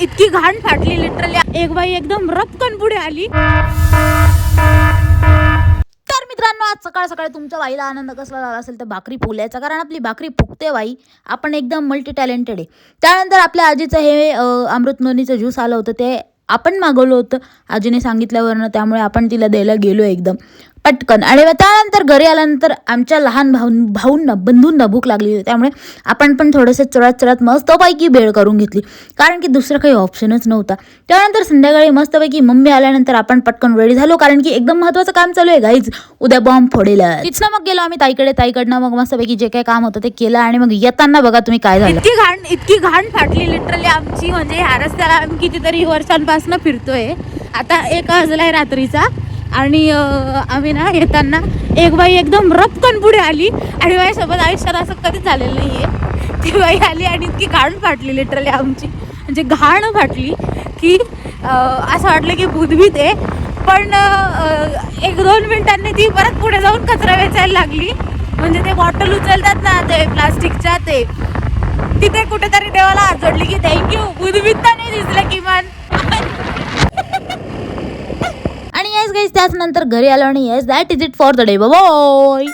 इतकी घाण फाटली लिटरली. एक बाई एकदम रपकन पुढे आली. तर मित्रांनो, आज सकाळ सकाळी तुमच्या बाईला आनंद कसला झाला असेल तर भाकरी फुलायचा, कारण आपली भाकरी फुगते बाई. आपण एकदम मल्टी टॅलेंटेड आहे. त्यानंतर आपल्या आजीचं हे अमृत नोनीचं ज्यूस आलं होतं, ते आपण मागवलं होतं आजीने सांगितल्यावरनं, त्यामुळे आपण तिला द्यायला गेलो एकदम पटकन. आणि त्यानंतर घरी आल्यानंतर आमच्या लहान भाऊंना बंधूंना भूक लागली होती, त्यामुळे आपण पण थोडंसं चढत मस्तपैकी भेळ करून घेतली, कारण की दुसरं काही ऑप्शनच नव्हता. त्यानंतर संध्याकाळी मस्तपैकी मम्मी आल्यानंतर आपण पटकन रेडी झालो, कारण की एकदम महत्त्वाचं काम चालू आहे गाईज, उद्या बॉम्ब फोडेल. तिथनं मग गेलो आम्ही ताईकडे. ताईकडनं मग मस्तपैकी जे काही काम होतं ते केलं. आणि मग येताना बघा तुम्ही काय झालं. इतकी घाण फाटली लिटरली आमची. म्हणजे ह्या रस्त्याला आम्ही कितीतरी वर्षांपासून फिरतोय. आता 1 वाजलाय रात्रीचा. आणि आम्ही ना येताना एक बाई एकदम रपकन पुढे आली. आणि माझ्यासोबत आयुष्यात असं कधीच झालेलं नाही आहे. ती बाई आली आणि इतकी घाण फाटली लिटरली आमची. म्हणजे घाण फाटली की असं वाटलं की भूतभीत आहे. पण 1-2 मिनिटांनी ती परत पुढे जाऊन कचरा वेचायला लागली. म्हणजे ते बॉटल उचलतात ना ते प्लास्टिकच्या, ते तिथे कुठेतरी देवाला हात जोडली की थँक्यू, भूतभीत तर नाही दिसलं किमान. आणि येस गाईज, त्याच नंतर घरी आलो. आणि yes, that is it for the day. Bye.